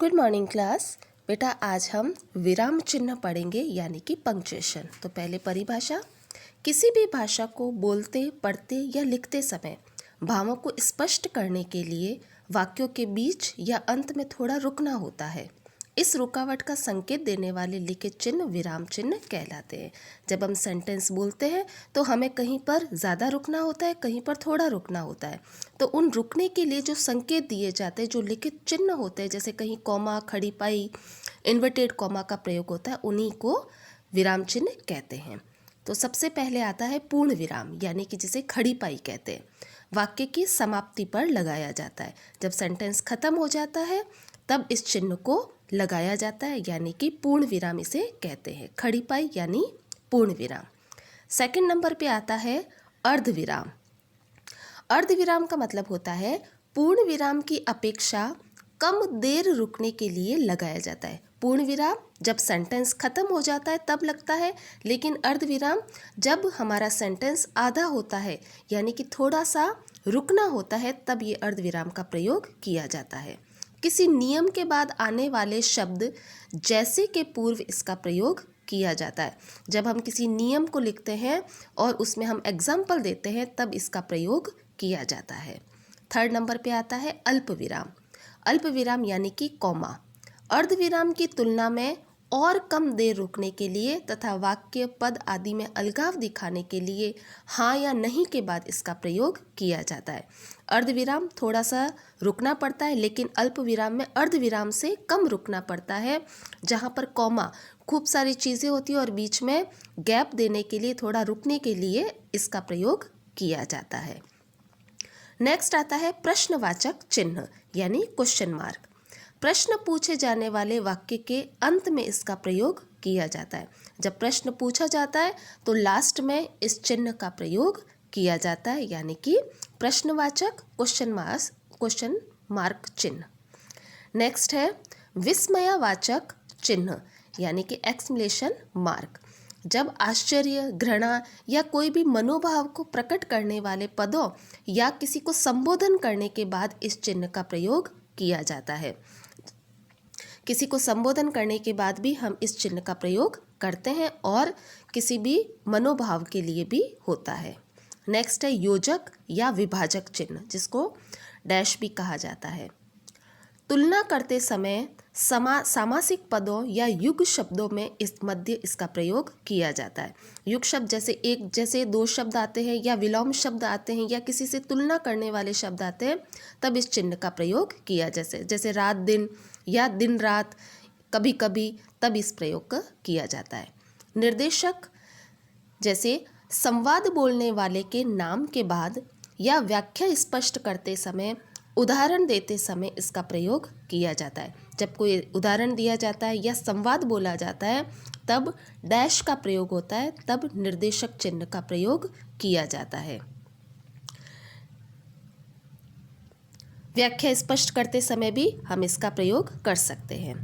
Good morning class. बेटा आज हम विराम चिन्ह पढ़ेंगे यानी कि पंक्चुएशन। तो पहले परिभाषा। किसी भी भाषा को बोलते, पढ़ते या लिखते समय भावों को स्पष्ट करने के लिए वाक्यों के बीच या अंत में थोड़ा रुकना होता है। इस रुकावट का संकेत देने वाले लिखित चिन्ह विराम चिन्ह कहलाते हैं। जब हम सेंटेंस बोलते हैं तो हमें कहीं पर ज़्यादा रुकना होता है, कहीं पर थोड़ा रुकना होता है। तो उन रुकने के लिए जो संकेत दिए जाते हैं, जो लिखित चिन्ह होते हैं, जैसे कहीं कॉमा, खड़ी पाई, इन्वर्टेड कॉमा का प्रयोग होता है, उन्हीं को विराम चिन्ह कहते हैं। तो सबसे पहले आता है पूर्ण विराम, यानी कि जिसे खड़ी पाई कहते हैं। वाक्य की समाप्ति पर लगाया जाता है। जब सेंटेंस खत्म हो जाता है तब इस चिन्ह को लगाया जाता है, यानी कि पूर्ण विराम इसे कहते हैं। खड़ी पाई यानी पूर्ण विराम। सेकंड नंबर पे आता है अर्ध विराम। अर्ध विराम का मतलब होता है पूर्ण विराम की अपेक्षा कम देर रुकने के लिए लगाया जाता है। पूर्ण विराम जब सेंटेंस खत्म हो जाता है तब लगता है, लेकिन अर्ध विराम जब हमारा सेंटेंस आधा होता है यानी कि थोड़ा सा रुकना होता है, तब ये अर्ध विराम का प्रयोग किया जाता है। किसी नियम के बाद आने वाले शब्द जैसे के पूर्व इसका प्रयोग किया जाता है। जब हम किसी नियम को लिखते हैं और उसमें हम एग्जाम्पल देते हैं तब इसका प्रयोग किया जाता है। थर्ड नंबर पे आता है अल्प विराम। अल्प विराम यानी कि कॉमा। अर्ध विराम की तुलना में और कम देर रुकने के लिए तथा वाक्य, पद आदि में अलगाव दिखाने के लिए हाँ या नहीं के बाद इसका प्रयोग किया जाता है। अर्ध विराम थोड़ा सा रुकना पड़ता है, लेकिन अल्प विराम में अर्ध विराम से कम रुकना पड़ता है। जहाँ पर कॉमा खूब सारी चीज़ें होती है और बीच में गैप देने के लिए, थोड़ा रुकने के लिए इसका प्रयोग किया जाता है। नेक्स्ट आता है प्रश्नवाचक चिन्ह यानी क्वेश्चन मार्क। प्रश्न पूछे जाने वाले वाक्य के अंत में इसका प्रयोग किया जाता है। जब प्रश्न पूछा जाता है तो लास्ट में इस चिन्ह का प्रयोग किया जाता है, यानी कि प्रश्नवाचक क्वेश्चन मार्क चिन्ह। नेक्स्ट है विस्मयवाचक चिन्ह यानी कि एक्सक्लेमेशन मार्क। जब आश्चर्य, घृणा या कोई भी मनोभाव को प्रकट करने वाले पदों या किसी को संबोधन करने के बाद इस चिन्ह का प्रयोग किया जाता है। किसी को संबोधन करने के बाद भी हम इस चिन्ह का प्रयोग करते हैं और किसी भी मनोभाव के लिए भी होता है। नेक्स्ट है योजक या विभाजक चिन्ह, जिसको डैश भी कहा जाता है। तुलना करते समय सामासिक पदों या युग शब्दों में इस मध्य इसका प्रयोग किया जाता है। युग शब्द जैसे दो शब्द आते हैं या विलोम शब्द आते हैं या किसी से तुलना करने वाले शब्द आते हैं, तब इस चिन्ह का प्रयोग किया जैसे रात दिन या दिन रात, कभी कभी, तब इस प्रयोग का किया जाता है। निर्देशक जैसे संवाद बोलने वाले के नाम के बाद या व्याख्या स्पष्ट करते समय, उदाहरण देते समय इसका प्रयोग किया जाता है। जब कोई उदाहरण दिया जाता है या संवाद बोला जाता है तब डैश का प्रयोग होता है, तब निर्देशक चिन्ह का प्रयोग किया जाता है। व्याख्या स्पष्ट करते समय भी हम इसका प्रयोग कर सकते हैं।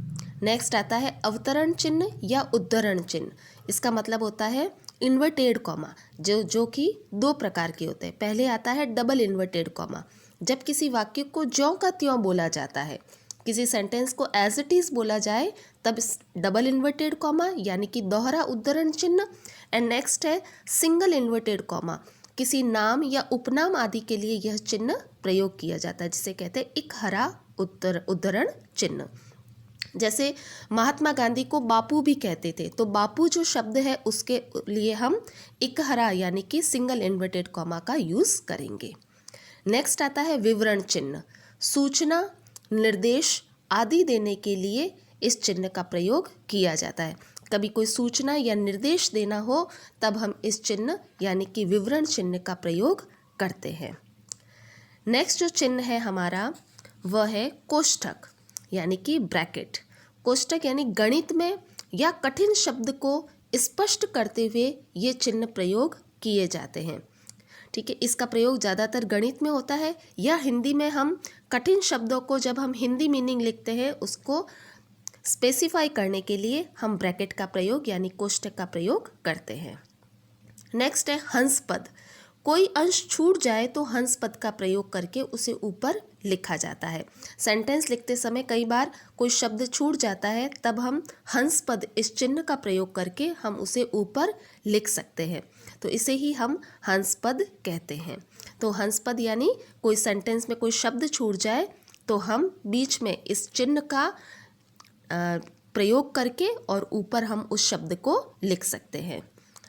नेक्स्ट आता है अवतरण चिन्ह या उद्धरण चिन्ह। इसका मतलब होता है इन्वर्टेड कॉमा, जो कि दो प्रकार के होते हैं। पहले आता है डबल इन्वर्टेड कॉमा। जब किसी वाक्य को ज्यों का त्यों बोला जाता है, किसी सेंटेंस को एज इट इज बोला जाए, तब डबल इन्वर्टेड कॉमा यानी कि दोहरा उद्धरण चिन्ह। एंड नेक्स्ट है सिंगल इन्वर्टेड कॉमा। किसी नाम या उपनाम आदि के लिए यह चिन्ह प्रयोग किया जाता है, जिसे कहते हैं इकहरा उद्धरण चिन्ह। जैसे महात्मा गांधी को बापू भी कहते थे, तो बापू जो शब्द है उसके लिए हम इकहरा यानी कि सिंगल इन्वर्टेड कॉमा का यूज करेंगे। नेक्स्ट आता है विवरण चिन्ह। सूचना, निर्देश आदि देने के लिए इस चिन्ह का प्रयोग किया जाता है। कभी कोई सूचना या निर्देश देना हो तब हम इस चिन्ह यानी कि विवरण चिन्ह का प्रयोग करते हैं। नेक्स्ट जो चिन्ह है हमारा वह है कोष्ठक यानी कि ब्रैकेट। कोष्ठक यानी गणित में या कठिन शब्द को स्पष्ट करते हुए ये चिन्ह प्रयोग किए जाते हैं। ठीक है, इसका प्रयोग ज़्यादातर गणित में होता है या हिंदी में हम कठिन शब्दों को, जब हम हिंदी मीनिंग लिखते हैं उसको स्पेसिफाई करने के लिए हम ब्रैकेट का प्रयोग यानी कोष्ठक का प्रयोग करते हैं। नेक्स्ट है हंस पद। कोई अंश छूट जाए तो हंस पद का प्रयोग करके उसे ऊपर लिखा जाता है। सेंटेंस लिखते समय कई बार कोई शब्द छूट जाता है, तब हम हंस पद इस चिन्ह का प्रयोग करके हम उसे ऊपर लिख सकते हैं, तो इसे ही हम हंस पद कहते हैं। तो हंस पद यानी कोई सेंटेंस में कोई शब्द छूट जाए तो हम बीच में इस चिन्ह का प्रयोग करके और ऊपर हम उस शब्द को लिख सकते हैं।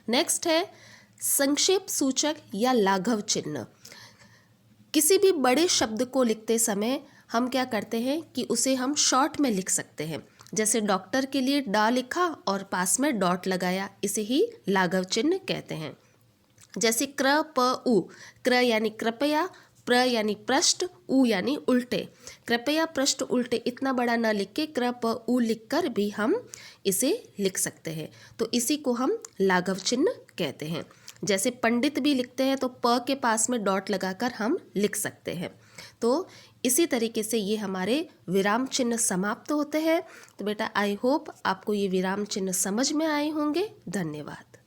नेक्स्ट है संक्षेप सूचक या लाघव चिन्ह। किसी भी बड़े शब्द को लिखते समय हम क्या करते हैं कि उसे हम शॉर्ट में लिख सकते हैं। जैसे डॉक्टर के लिए डा लिखा और पास में डॉट लगाया, इसे ही लाघव चिन्ह कहते हैं। जैसे क्र प उ, क्र यानी कृपया, प्र यानी पृष्ठ, उ यानी उल्टे। कृपया पृष्ठ उल्टे इतना बड़ा न लिख के क्र प उ लिखकर भी हम इसे लिख सकते हैं, तो इसी को हम लाघव चिन्ह कहते हैं। जैसे पंडित भी लिखते हैं तो प के पास में डॉट लगाकर हम लिख सकते हैं। तो इसी तरीके से ये हमारे विराम चिन्ह समाप्त होते हैं। तो बेटा आई होप आपको ये विराम चिन्ह समझ में आए होंगे। धन्यवाद।